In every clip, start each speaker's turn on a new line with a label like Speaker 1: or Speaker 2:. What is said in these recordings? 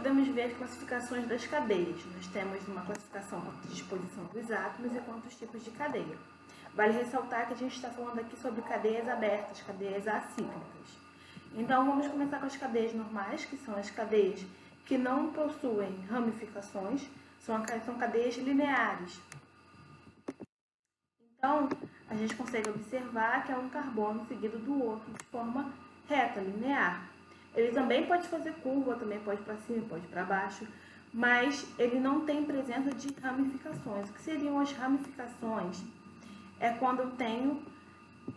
Speaker 1: podemos ver as classificações das cadeias. Nós temos uma classificação de disposição dos átomos e quantos tipos de cadeia. Vale ressaltar que a gente está falando aqui sobre cadeias abertas, cadeias acíclicas. Então, vamos começar com as cadeias normais, que são as cadeias que não possuem ramificações, são cadeias lineares. Então, a gente consegue observar que é um carbono seguido do outro de forma reta, linear. Ele também pode fazer curva, também pode ir para cima, pode ir para baixo, mas ele não tem presença de ramificações. O que seriam as ramificações? É quando eu tenho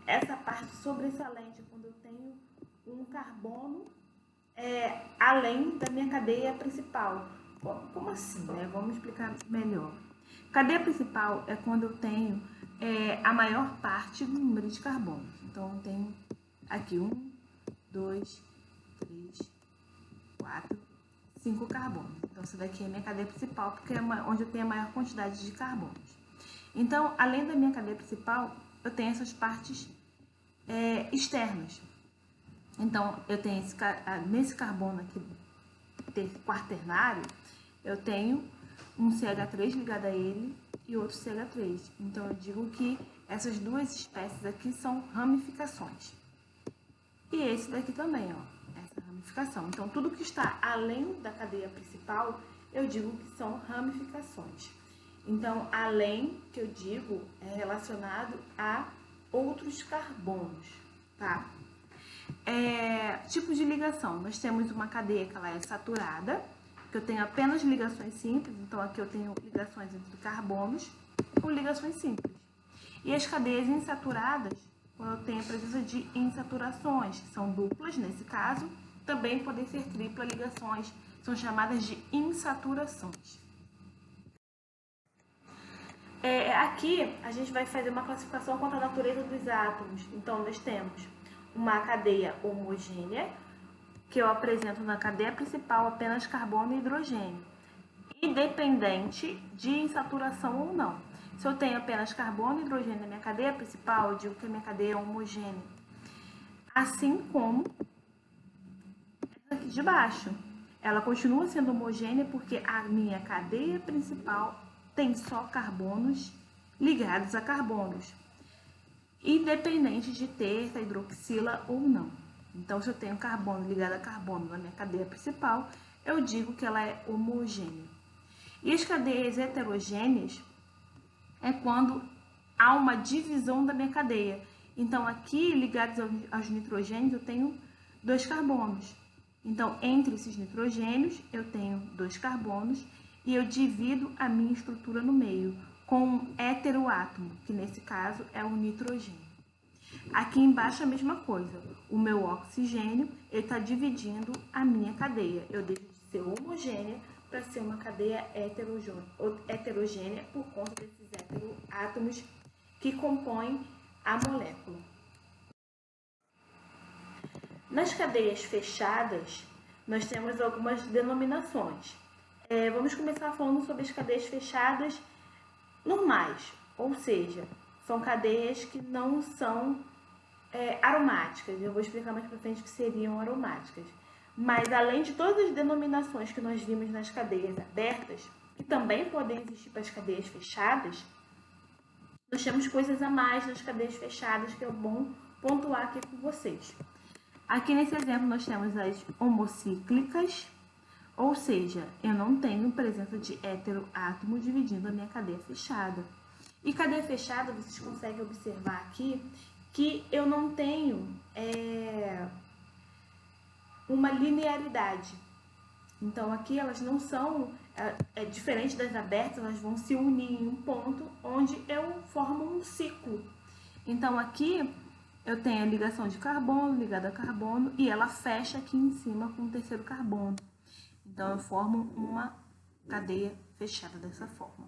Speaker 1: essa parte sobressalente, quando eu tenho um carbono além da minha cadeia principal. Como assim, né? Vamos explicar melhor. Cadeia principal é quando eu tenho a maior parte do número de carbonos. Então, eu tenho aqui 1, 2, 3, 4, 5 carbonos. Então, essa daqui é a minha cadeia principal, porque é onde eu tenho a maior quantidade de carbonos. Então, além da minha cadeia principal, eu tenho essas partes externas. Então, eu tenho nesse carbono aqui, quaternário, eu tenho um CH3 ligado a ele e outro CH3. Então, eu digo que essas duas espécies aqui são ramificações. E esse daqui também, ó, essa ramificação. Então, tudo que está além da cadeia principal, eu digo que são ramificações. Então, além, que eu digo, é relacionado a outros carbonos, tá? Tipo de ligação. Nós temos uma cadeia que ela é saturada, que eu tenho apenas ligações simples. Então, aqui eu tenho ligações entre carbonos com ligações simples. E as cadeias insaturadas, quando eu tenho a presença de insaturações, que são duplas, nesse caso, também podem ser triplas ligações, são chamadas de insaturações. Aqui, a gente vai fazer uma classificação quanto à natureza dos átomos. Então, nós temos uma cadeia homogênea, que eu apresento na cadeia principal apenas carbono e hidrogênio, independente de insaturação ou não. Se eu tenho apenas carbono e hidrogênio na minha cadeia principal, eu digo que a minha cadeia é homogênea. Assim como essa aqui de baixo. Ela continua sendo homogênea porque a minha cadeia principal tem só carbonos ligados a carbonos, independente de ter essa hidroxila ou não. Então, se eu tenho carbono ligado a carbono na minha cadeia principal, eu digo que ela é homogênea. E as cadeias heterogêneas é quando há uma divisão da minha cadeia. Então, aqui, ligados aos nitrogênios, eu tenho 2 carbonos. Então, entre esses nitrogênios, eu tenho 2 carbonos e eu divido a minha estrutura no meio com um heteroátomo, que nesse caso é o nitrogênio. Aqui embaixo a mesma coisa. O meu oxigênio está dividindo a minha cadeia. Eu deixo de ser homogênea para ser uma cadeia heterogênea por conta desses heteroátomos que compõem a molécula. Nas cadeias fechadas, nós temos algumas denominações. Vamos começar falando sobre as cadeias fechadas normais, ou seja, são cadeias que não são aromáticas. Eu vou explicar mais para frente que seriam aromáticas. Mas, além de todas as denominações que nós vimos nas cadeias abertas, que também podem existir para as cadeias fechadas, nós temos coisas a mais nas cadeias fechadas que é bom pontuar aqui com vocês. Aqui nesse exemplo nós temos as homocíclicas, ou seja, eu não tenho presença de heteroátomo dividindo a minha cadeia fechada. E cadeia fechada, vocês conseguem observar aqui que eu não tenho uma linearidade. Então, aqui elas não são, diferente das abertas, elas vão se unir em um ponto onde eu formo um ciclo. Então, aqui eu tenho a ligação de carbono ligada a carbono e ela fecha aqui em cima com o terceiro carbono. Então, eu formo uma cadeia fechada dessa forma.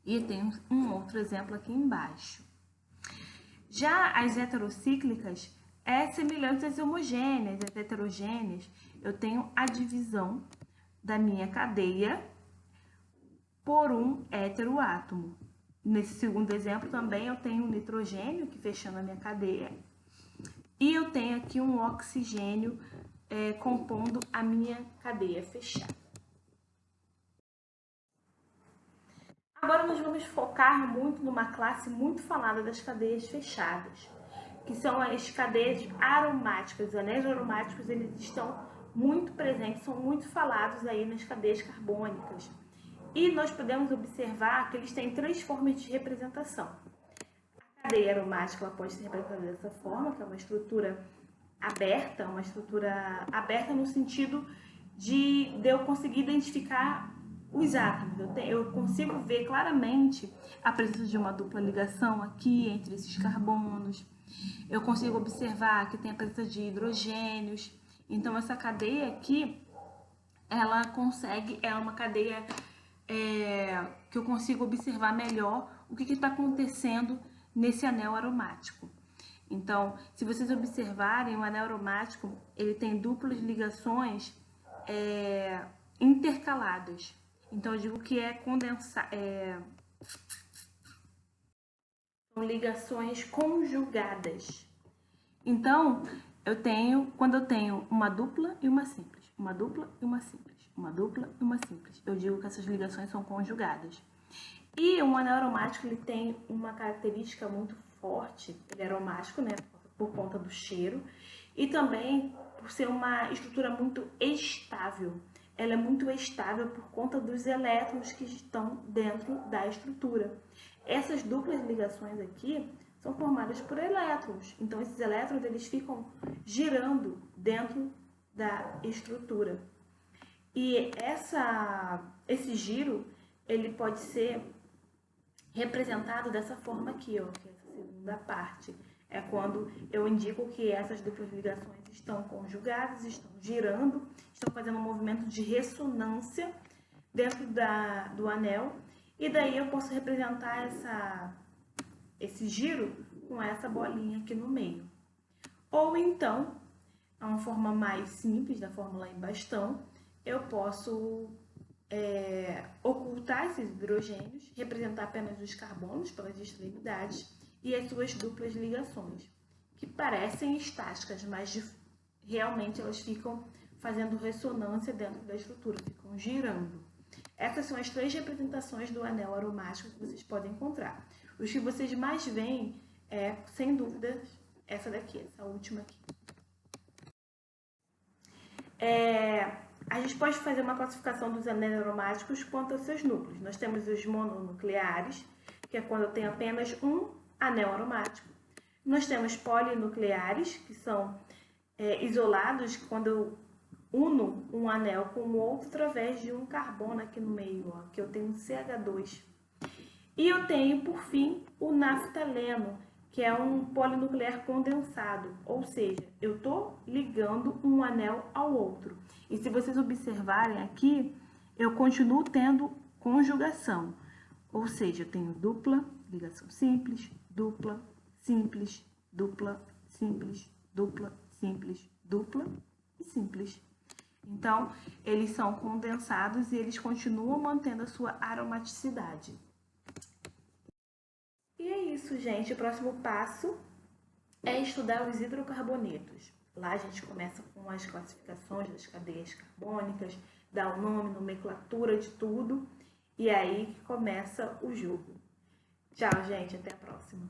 Speaker 1: E tem um outro exemplo aqui embaixo. Já as heterocíclicas é semelhante às homogêneas, às heterogêneas. Eu tenho a divisão da minha cadeia por um heteroátomo. Nesse segundo exemplo também eu tenho um nitrogênio aqui fechando a minha cadeia. E eu tenho aqui um oxigênio compondo a minha cadeia fechada. Agora nós vamos focar muito numa classe muito falada das cadeias fechadas, que são as cadeias aromáticas. Os anéis aromáticos, eles estão muito presentes, são muito falados aí nas cadeias carbônicas. E nós podemos observar que eles têm 3 formas de representação. A cadeia aromática ela pode ser representada dessa forma, que é uma estrutura aberta no sentido de eu conseguir identificar os átomos. Eu consigo ver claramente a presença de uma dupla ligação aqui entre esses carbonos. Eu consigo observar que tem a presença de hidrogênios. Então, essa cadeia aqui, é uma cadeia que eu consigo observar melhor o que está acontecendo nesse anel aromático. Então, se vocês observarem, o anel aromático, ele tem duplas ligações intercaladas. Então, eu digo que são ligações conjugadas. Então, quando eu tenho uma dupla e uma simples, uma dupla e uma simples, uma dupla e uma simples, eu digo que essas ligações são conjugadas. E um anel aromático, ele tem uma característica muito forte, ele é aromático, né, por conta do cheiro, e também por ser uma estrutura muito estável. Ela é muito estável por conta dos elétrons que estão dentro da estrutura. Essas duplas ligações aqui são formadas por elétrons. Então, esses elétrons eles ficam girando dentro da estrutura. E esse giro ele pode ser representado dessa forma aqui, ó, que é essa segunda parte. É quando eu indico que essas duplas ligações estão conjugadas, estão girando, estão fazendo um movimento de ressonância dentro do anel. E daí eu posso representar esse giro com essa bolinha aqui no meio. Ou então, a uma forma mais simples da fórmula em bastão, eu posso ocultar esses hidrogênios, representar apenas os carbonos pelas extremidades e as suas duplas ligações, que parecem estáticas, mas realmente elas ficam fazendo ressonância dentro da estrutura, ficam girando. Essas são as 3 representações do anel aromático que vocês podem encontrar. Os que vocês mais veem sem dúvida, essa daqui, essa última aqui. A gente pode fazer uma classificação dos anéis aromáticos quanto aos seus núcleos. Nós temos os mononucleares, que é quando eu tenho apenas um anel aromático. Nós temos polinucleares, que são isolados quando eu uno um anel com o outro através de um carbono aqui no meio, ó, que eu tenho um CH2. E eu tenho, por fim, o naftaleno, que é um polinuclear condensado, ou seja, eu estou ligando um anel ao outro. E se vocês observarem aqui, eu continuo tendo conjugação, ou seja, eu tenho dupla, ligação simples, dupla, simples, dupla, simples, dupla, simples, dupla e simples. Então, eles são condensados e eles continuam mantendo a sua aromaticidade. E é isso, gente. O próximo passo é estudar os hidrocarbonetos. Lá a gente começa com as classificações das cadeias carbônicas, dá o nome, nomenclatura de tudo, e aí começa o jogo. Tchau, gente. Até a próxima.